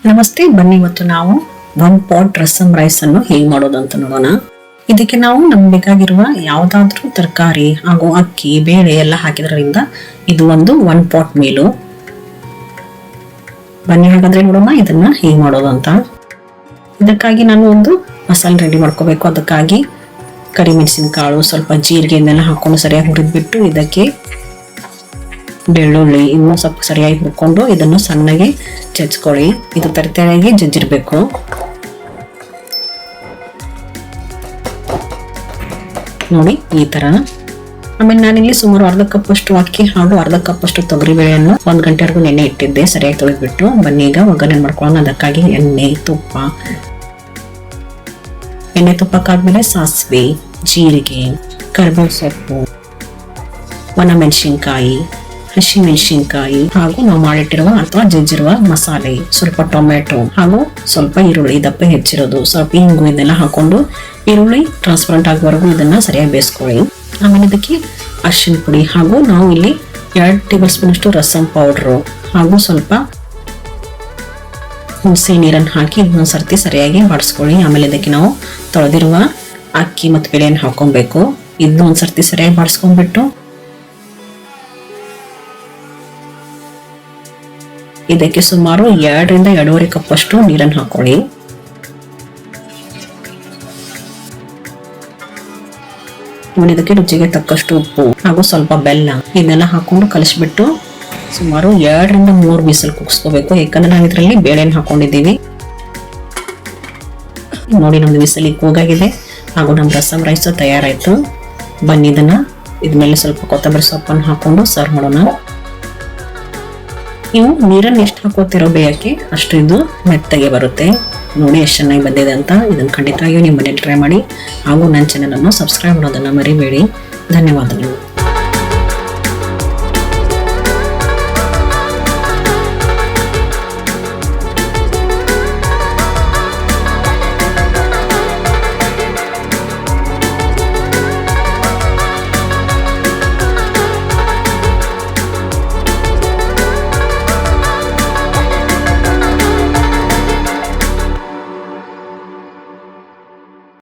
ನಮಸ್ತೆ, ಬನ್ನಿ ಇವತ್ತು ನಾವು 1 ಪಾಟ್ ರಸಂ ರೈಸ್ ಅನ್ನು ಹೇಗೆ ಮಾಡೋದು ಅಂತ ನೋಡೋಣ. ಇದಕ್ಕೆ ನಾವು ನಮ್ಗೆ ಬೇಕಾಗಿರುವ ಯಾವ್ದಾದ್ರೂ ತರಕಾರಿ ಹಾಗೂ ಅಕ್ಕಿ ಬೇಳೆ ಎಲ್ಲ ಹಾಕಿದ್ರಿಂದ ಇದು ಒಂದು 1 ಪಾಟ್ ಮೀಲು. ಬನ್ನಿ ಹಾಗಾದ್ರೆ ನೋಡೋಣ ಇದನ್ನ ಹೇಗೆ ಮಾಡೋದು ಅಂತ. ಇದಕ್ಕಾಗಿ ನಾನು ಒಂದು ಮಸಾಲೆ ರೆಡಿ ಮಾಡ್ಕೋಬೇಕು. ಅದಕ್ಕಾಗಿ ಕರಿಮೆಣಸಿನಕಾಳು, ಸ್ವಲ್ಪ ಜೀರಿಗೆ ಇದನ್ನೆಲ್ಲ ಹಾಕೊಂಡು ಸರಿಯಾಗಿ ಹುರಿದ್ಬಿಟ್ಟು ಇದಕ್ಕೆ ಬೆಳ್ಳುಳ್ಳಿ ಇನ್ನೂ ಸ್ವಲ್ಪ ಸರಿಯಾಗಿ ಹುರ್ಕೊಂಡು ಇದನ್ನು ಸಣ್ಣಗೆ ಜಜ್ಕೊಳ್ಳಿ. ಇದು ತರತರಿಯಾಗಿ ಜಜ್ಜಿರ್ಬೇಕು. ನೋಡಿ ಈ ತರ. ಆಮೇಲೆ ನಾನಿಲ್ಲಿ ಸುಮಾರು ಅರ್ಧ ಕಪ್ ಅಷ್ಟು ಅಕ್ಕಿ ಹಾಗೂ ಅರ್ಧ ಕಪ್ ಅಷ್ಟು ತೊಗರಿ ಬೇಳೆಯನ್ನು 1 ಗಂಟೆವರೆಗೂ ನೆನೆ ಇಟ್ಟಿದ್ದೆ, ಸರಿಯಾಗಿ ತೊಳೆದ್ಬಿಟ್ಟು. ಬನ್ನಿ ಈಗ ಒಗ್ಗರಣೆ ಮಾಡ್ಕೊಳ್ಳೋಣ. ಅದಕ್ಕಾಗಿ ಎಣ್ಣೆ ತುಪ್ಪಕ್ಕಾದ್ಮೇಲೆ ಸಾಸಿವೆ, ಜೀರಿಗೆ, ಕರಿಬೇವು ಸೊಪ್ಪು, ಒಣಮೆಣಸಿನ್ಕಾಯಿ, ಹಸಿಮೆಣಸಿನ್ಕಾಯಿ ಹಾಗೂ ನಾವು ಮಾಡಿಟ್ಟಿರುವ ಅಥವಾ ಜಜ್ಜಿರುವ ಮಸಾಲೆ, ಸ್ವಲ್ಪ ಟೊಮೆಟೊ ಹಾಗೂ ಸ್ವಲ್ಪ ಈರುಳ್ಳಿ ದಪ್ಪ ಹೆಚ್ಚಿರೋದು, ಸ್ವಲ್ಪ ಇಂಗು ಇದನ್ನೆಲ್ಲ ಹಾಕೊಂಡು ಈರುಳ್ಳಿ ಟ್ರಾನ್ಸ್ಪರೆಂಟ್ ಆಗುವವರೆಗೂ ಇದನ್ನ ಸರಿಯಾಗಿ ಬೇಯಿಸ್ಕೊಳ್ಳಿ. ಆಮೇಲೆ ಇದಕ್ಕೆ ಅರಿಶಿನ ಪುಡಿ ಹಾಗೂ ನಾವು ಇಲ್ಲಿ 2 ಟೇಬಲ್ ಸ್ಪೂನ್ ಅಷ್ಟು ರಸಂ ಪೌಡ್ರು ಹಾಗೂ ಸ್ವಲ್ಪ ಹುಣಸೆ ನೀರನ್ನು ಹಾಕಿ ಇದನ್ನೊಂದು ಸರ್ತಿ ಸರಿಯಾಗಿ ಬಾಡಿಸ್ಕೊಳ್ಳಿ. ಆಮೇಲೆ ಇದಕ್ಕೆ ನಾವು ತೊಳೆದಿರುವ ಅಕ್ಕಿ ಮತ್ತು ಬೇಳೆಯನ್ನು ಹಾಕೊಬೇಕು. ಇದನ್ನ ಒಂದ್ ಸರ್ತಿ ಸರಿಯಾಗಿ ಬಾಡಿಸ್ಕೊಂಡ್ಬಿಟ್ಟು ಇದಕ್ಕೆ ಸುಮಾರು 2 ರಿಂದ 2.5 ಕಪ್ ಅಷ್ಟು ನೀರನ್ನು ಹಾಕೊಳ್ಳಿ. ಇದಕ್ಕೆ ರುಚಿಗೆ ತಕ್ಕಷ್ಟು ಉಪ್ಪು ಹಾಗೂ ಸ್ವಲ್ಪ ಬೆಲ್ಲ ಇದನ್ನೆಲ್ಲ ಹಾಕೊಂಡು ಕಲಿಸ್ಬಿಟ್ಟು ಸುಮಾರು 2 ರಿಂದ 3 ವಿಸಿಲ್ ಕೂಗಿಸ್ಕೋಬೇಕು. ಯಾಕಂದ್ರೆ ನಾವು ಇದರಲ್ಲಿ ಬೇಳೆನ ಹಾಕೊಂಡಿದ್ದೀವಿ. ನೋಡಿ ನಮ್ದು ವಿಸಿಲ್ ಕೂಗಾಗಿದೆ ಹಾಗೂ ನಮ್ಮ ರಸಂ ರೈಸ್ ತಯಾರಾಯ್ತು. ಬನ್ನಿ ಇದ್ಮೇಲೆ ಸ್ವಲ್ಪ ಕೊತ್ತಂಬರಿ ಸೊಪ್ಪನ್ನು ಹಾಕೊಂಡು ಸರ್ವ್ ಮಾಡೋಣ. ನೀವು ನೀರನ್ನು ಎಷ್ಟು ಹಾಕೋತಿರೋ ಬೇಯಕ್ಕೆ ಅಷ್ಟು ಇದು ಮೆತ್ತಗೆ ಬರುತ್ತೆ. ನೋಡಿ ಎಷ್ಟು ಚೆನ್ನಾಗಿ ಬಂದಿದೆ ಅಂತ. ಇದನ್ನು ಖಂಡಿತವಾಗಿಯೂ ನೀವು ಮನೇಲಿ ಟ್ರೈ ಮಾಡಿ ಹಾಗೂ ನನ್ನ ಚಾನಲ್ ಅನ್ನು ಸಬ್ಸ್ಕ್ರೈಬ್ ಮಾಡೋದನ್ನ ಮರಿಬೇಡಿ. ಧನ್ಯವಾದಗಳು.